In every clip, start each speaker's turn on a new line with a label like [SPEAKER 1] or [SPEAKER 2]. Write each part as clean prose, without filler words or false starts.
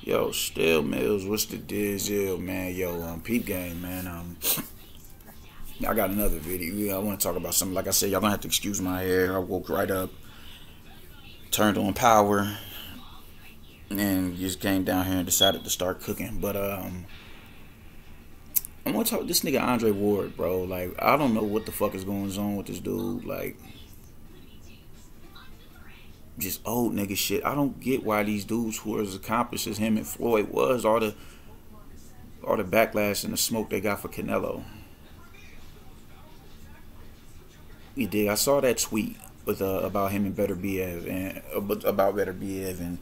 [SPEAKER 1] Yo, still Mills, what's the deal, man? Yo, peep game, man. I got another video. I want to talk about something. Like I said, y'all gonna have to excuse my hair. I woke right up, turned on power, and just came down here and decided to start cooking. But I want to talk to this nigga Andre Ward, bro. Like, I don't know what the fuck is going on with this dude. Like, just old nigga shit. I don't get why these dudes who are as accomplished as him and Floyd was, all the backlash and the smoke they got for Canelo. You dig? I saw that tweet with about him and Beterbiev and about Beterbiev and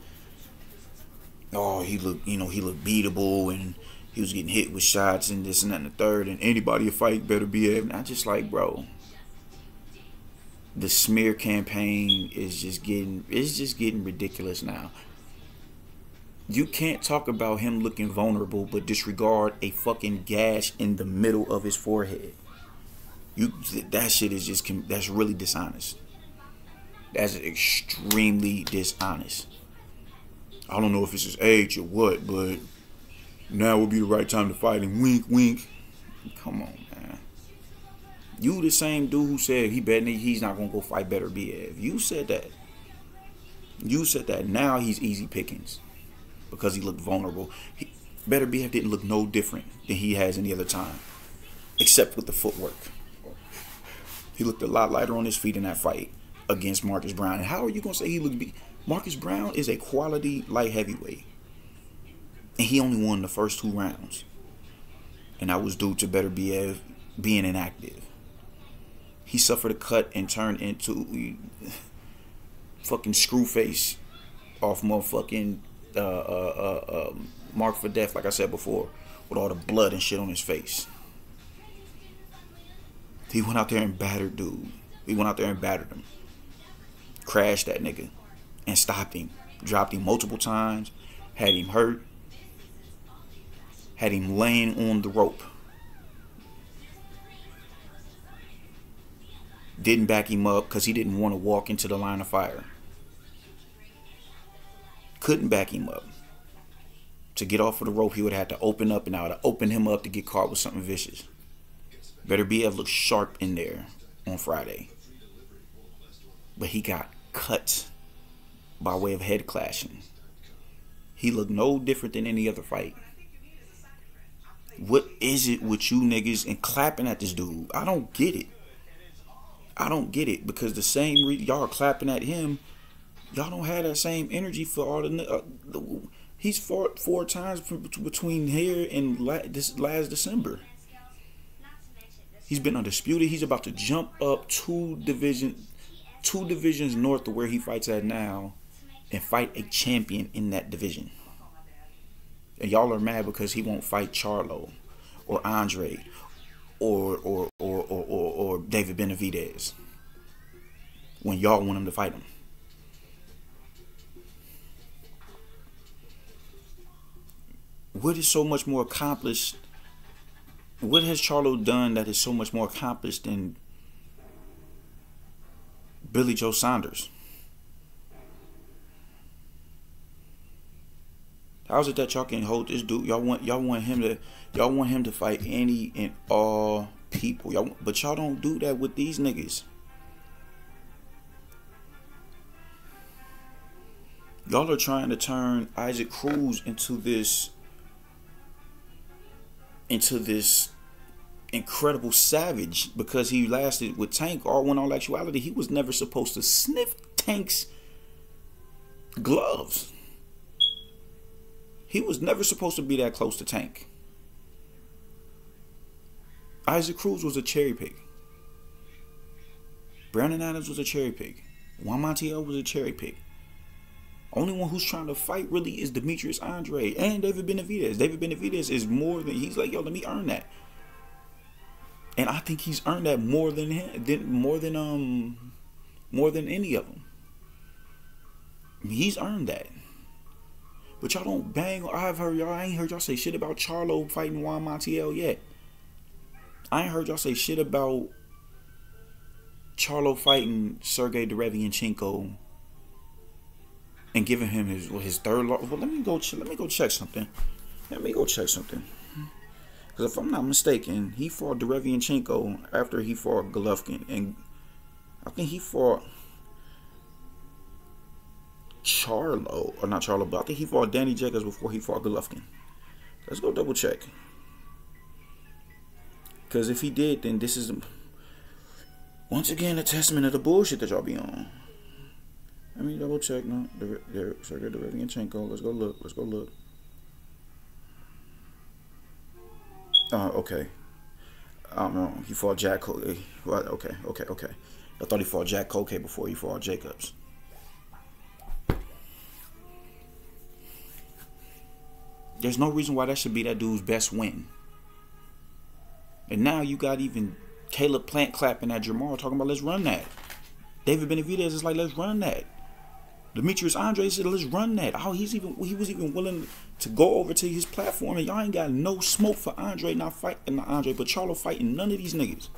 [SPEAKER 1] oh, he looked beatable, and he was getting hit with shots and this and that and the third, and anybody will fight Beterbiev. And I just like, bro, the smear campaign is just getting ridiculous now. You can't talk about him looking vulnerable but disregard a fucking gash in the middle of his forehead. That shit is just, that's really dishonest. That's extremely dishonest. I don't know if it's his age or what, but now would be the right time to fight him. Wink, wink. Come on, man. You the same dude who said he's not gonna go fight Beterbiev. You said that. You said that. Now he's easy pickings because he looked vulnerable. Beterbiev didn't look no different than he has any other time, except with the footwork. He looked a lot lighter on his feet in that fight against Marcus Brown. And how are you gonna say he looked? Marcus Brown is a quality light heavyweight, and he only won the first 2 rounds, and that was due to Beterbiev being inactive. He suffered a cut and turned into fucking Screwface off motherfucking Mark for Death, like I said before, with all the blood and shit on his face. He went out there and battered dude. He went out there and battered him. Crashed that nigga and stopped him. Dropped him multiple times. Had him hurt. Had him laying on the rope. Didn't back him up because he didn't want to walk into the line of fire. Couldn't back him up. To get off of the rope, he would have had to open up, and I would have opened him up to get caught with something vicious. Beterbiev looked sharp in there on Friday. But he got cut by way of head clashing. He looked no different than any other fight. What is it with you niggas and clapping at this dude? I don't get it. I don't get it, because the same y'all are clapping at him, y'all don't have that same energy for all the he's fought 4 times between here and this last December. He's been undisputed. He's about to jump up 2 divisions north of where he fights at now and fight a champion in that division. And y'all are mad because he won't fight Charlo or Andre or David Benavidez when y'all want him to fight him. What is so much more accomplished? What has Charlo done that is so much more accomplished than Billy Joe Saunders? How is it that y'all can hold this dude? Y'all want him to fight any and all people. But y'all don't do that with these niggas. Y'all are trying to turn Isaac Cruz into this incredible savage because he lasted with Tank, or when all actuality he was never supposed to sniff Tank's gloves. He was never supposed to be that close to Tank. Isaac Cruz was a cherry pick. Brandon Adams was a cherry pick. Juan Montiel was a cherry pick. Only one who's trying to fight really is Demetrius Andre and David Benavidez. David Benavidez is more than, he's like, yo, let me earn that. And I think he's earned that more than him, more than any of them. He's earned that. But y'all don't bang. I ain't heard y'all say shit about Charlo fighting Juan Montiel yet. I ain't heard y'all say shit about Charlo fighting Sergey Derevianchenko and giving him his third loss. Well, let me go check something. Because if I'm not mistaken, he fought Derevianchenko after he fought Golovkin, and I think he fought Charlo, or not Charlo, but I think he fought Danny Jacobs before he fought Golovkin. Let's go double check. Because if he did, then this is once again a testament of the bullshit that y'all be on. Let me double check. No, Sergey Derevianchenko. Let's go look. Okay. I'm wrong. He fought Jack Koke. Okay. I thought he fought Jack Koke before he fought Jacobs. There's no reason why that should be that dude's best win. And now you got even Caleb Plant clapping at Jamal talking about let's run that. David Benavidez is like let's run that. Demetrius Andre said let's run that. Oh, he was even willing to go over to his platform, and y'all ain't got no smoke for Andre not Andre, but Charlo fighting none of these niggas.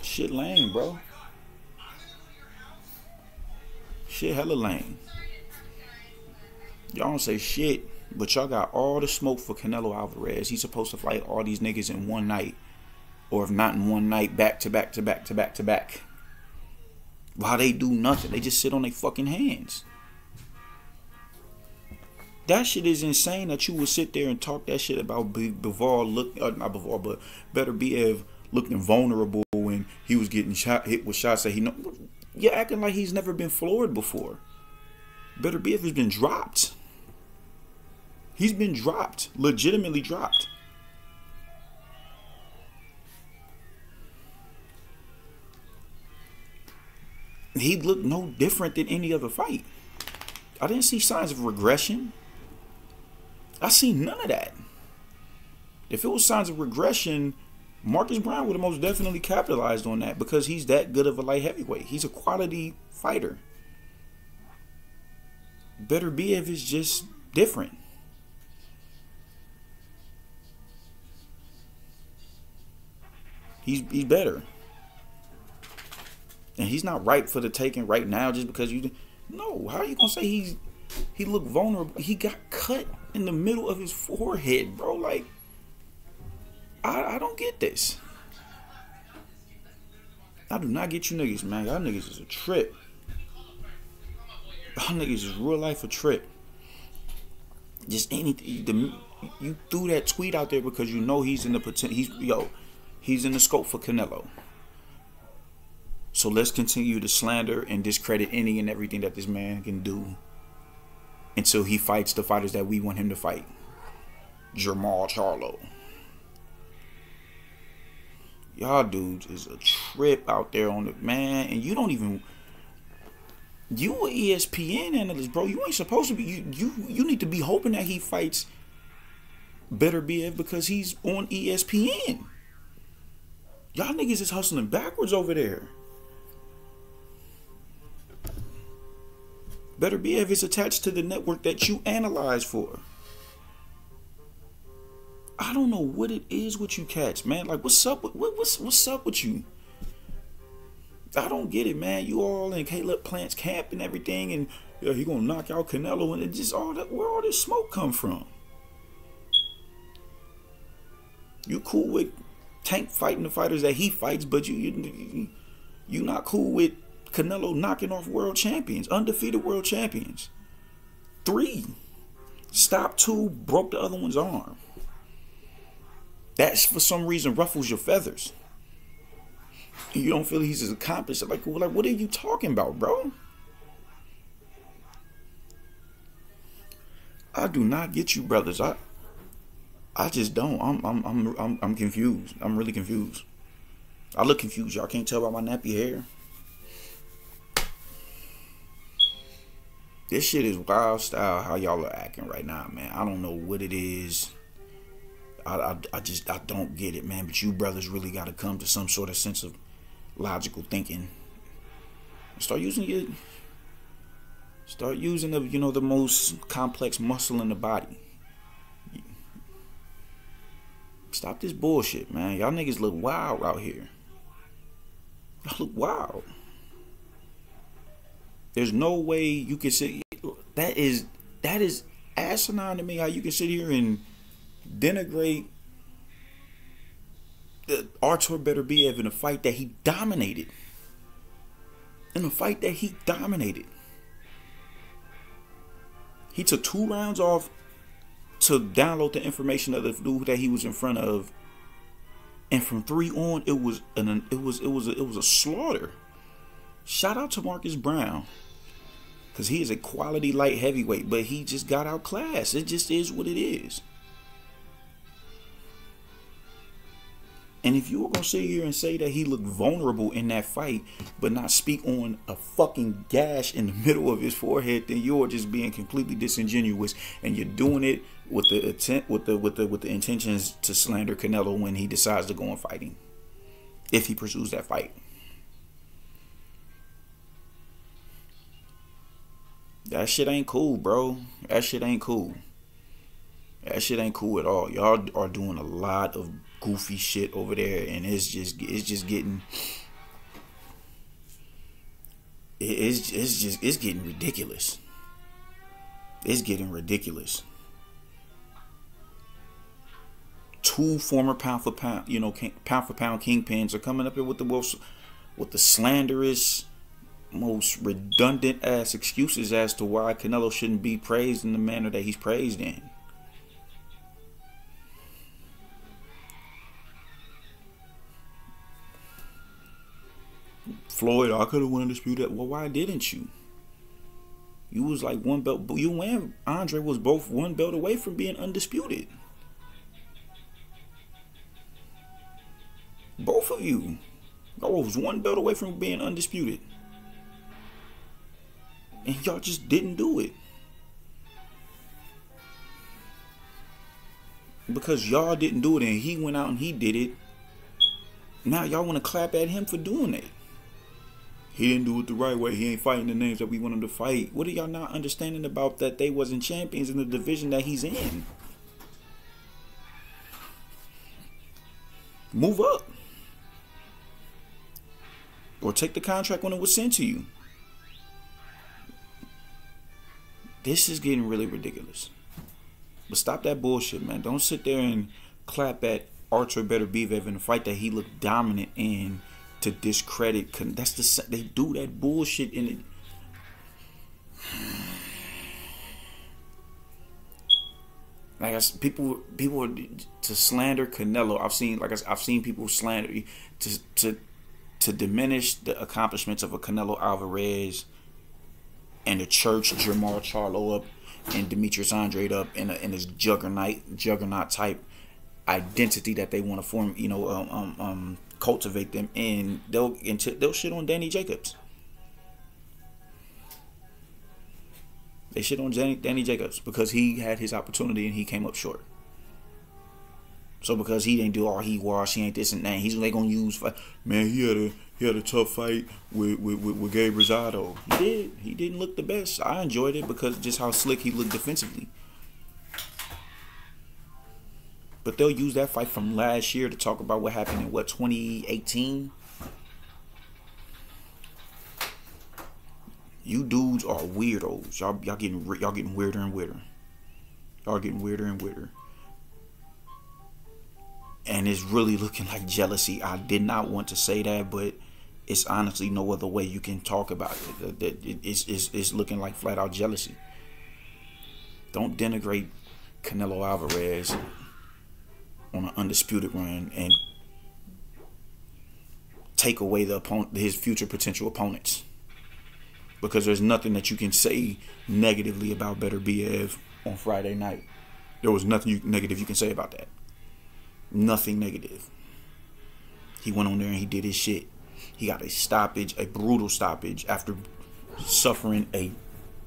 [SPEAKER 1] Shit lame, bro. Shit hella lame. Y'all don't say shit, but y'all got all the smoke for Canelo Alvarez. He's supposed to fight all these niggas in one night. Or if not in one night, back to back. While they do nothing. They just sit on their fucking hands. That shit is insane that you would sit there and talk that shit about Beterbiev looking vulnerable when he was getting hit with shots that he know. You're acting like he's never been floored before. Beterbiev has been dropped. He's been dropped. Legitimately dropped. He looked no different than any other fight. I didn't see signs of regression. I seen none of that. If it was signs of regression, Marcus Brown would have most definitely capitalized on that because he's that good of a light heavyweight. He's a quality fighter. Beterbiev is just different. He's better. And he's not ripe for the taking right now just because you... No, how are you going to say he looked vulnerable? He got cut in the middle of his forehead, bro. Like, I don't get this. I do not get you niggas, man. Y'all niggas is a trip. Y'all niggas is real life a trip. Just anything. You threw that tweet out there because you know he's in the potential. He's in the scope for Canelo. So let's continue to slander and discredit any and everything that this man can do until he fights the fighters that we want him to fight. Jamal Charlo. Y'all dudes is a trip out there on the man, and you don't even... You an ESPN analyst, bro. You ain't supposed to be... You need to be hoping that he fights Beterbiev because he's on ESPN. Y'all niggas is hustling backwards over there. Beterbiev is attached to the network that you analyze for. I don't know what it is with you cats, man. Like, what's up with what's up with you? I don't get it, man. You all in Caleb Plant's camp and everything, and he gonna knock out Canelo, and it just all that. Where all this smoke come from? You cool with Tank fighting the fighters that he fights, but you not cool with Canelo knocking off world champions, undefeated world champions. 3 stopped 2, broke the other one's arm. That's for some reason ruffles your feathers. You don't feel he's as accomplished. Like, what are you talking about, bro? I do not get you, brothers. I just don't. I'm confused. I'm really confused. I look confused. Y'all can't tell by my nappy hair. This shit is wild style how y'all are acting right now, man. I don't know what it is. I don't get it, man. But you brothers really got to come to some sort of sense of logical thinking. Start using the the most complex muscle in the body. Stop this bullshit, man. Y'all niggas look wild out here. Y'all look wild. There's no way you can sit. That is asinine to me. How you can sit here and denigrate Artur Beterbiev in a fight that he dominated. He took 2 rounds off to download the information of the dude that he was in front of, and from 3 on, it was a slaughter. Shout out to Marcus Brown, because he is a quality light heavyweight, but he just got outclassed. It just is what it is. And if you were going to sit here and say that he looked vulnerable in that fight, but not speak on a fucking gash in the middle of his forehead, then you're just being completely disingenuous, and you're doing it with the intent, with the intentions to slander Canelo when he decides to go on fighting, if he pursues that fight. That shit ain't cool, bro. That shit ain't cool. That shit ain't cool at all. Y'all are doing a lot of goofy shit over there, and it's just getting ridiculous. It's getting ridiculous. 2 former pound for pound kingpins are coming up here with the slanderous, most redundant ass excuses as to why Canelo shouldn't be praised in the manner that he's praised in. Floyd, I could have won undisputed. Well, why didn't you? You was like 1 belt. You and Andre was both 1 belt away from being undisputed. Both of you. I was 1 belt away from being undisputed. And y'all just didn't do it. Because y'all didn't do it and he went out and he did it. Now y'all want to clap at him for doing it. He didn't do it the right way. He ain't fighting the names that we want him to fight. What are y'all not understanding about that they wasn't champions in the division that he's in? Move up. Or take the contract when it was sent to you. This is getting really ridiculous. But stop that bullshit, man. Don't sit there and clap at Artur Beterbiev in a fight that he looked dominant in to discredit. They do that bullshit in it. Like people to slander Canelo. I've seen people slander to diminish the accomplishments of a Canelo Alvarez and the church Jermall Charlo up and Demetrius Andrade up in his juggernaut type identity that they want to form, cultivate them, and they'll shit on Danny Jacobs. They shit on Danny Jacobs because he had his opportunity and he came up short. So because he didn't do all he was, he ain't this and that, they gonna use, man, he had a tough fight with Gabe Rosado. He did. He didn't look the best. I enjoyed it because just how slick he looked defensively. But they'll use that fight from last year to talk about what happened in 2018. You dudes are weirdos. Y'all getting weirder and weirder. Y'all getting weirder and weirder. And it's really looking like jealousy. I did not want to say that, but it's honestly no other way you can talk about it. It's looking like flat out jealousy. Don't denigrate Canelo Alvarez on an undisputed run and take away his future potential opponents. Because there's nothing that you can say negatively about Beterbiev on Friday night. There was nothing negative you can say about that. Nothing negative. He went on there and he did his shit. He got a stoppage, a brutal stoppage, after suffering a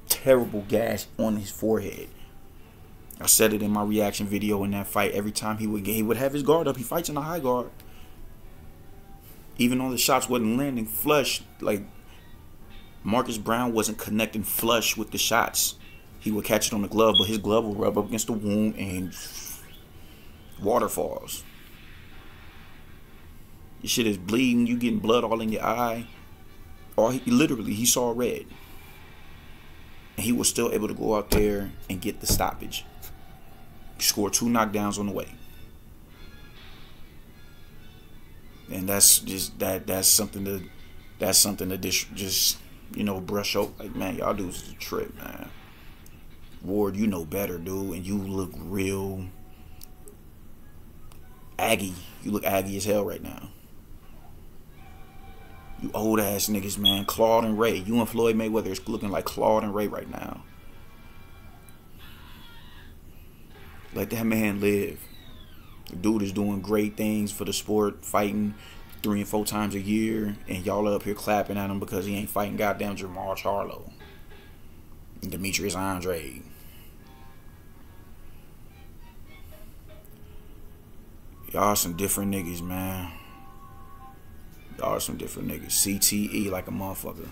[SPEAKER 1] terrible gash on his forehead. I said it in my reaction video in that fight. Every time he would have his guard up. He fights in a high guard. Even though the shots wasn't landing flush, like Marcus Brown wasn't connecting flush with the shots. He would catch it on the glove, but his glove would rub up against the wound and waterfalls. Your shit is bleeding. You getting blood all in your eye. Or literally, he saw red. And he was still able to go out there and get the stoppage. He scored 2 knockdowns on the way. And that's just that's something to just brush over. Like, man, y'all dudes is a trip, man. Ward, you know better, dude, and you look real aggy. You look aggy as hell right now. You old ass niggas, man. Claude and Ray. You and Floyd Mayweather is looking like Claude and Ray right now. Let that man live. The dude is doing great things for the sport, fighting 3 and 4 times a year, and y'all are up here clapping at him because he ain't fighting goddamn Jamal Charlo and Demetrius Andre. Y'all some different niggas, man. Y'all some different niggas. CTE like a motherfucker.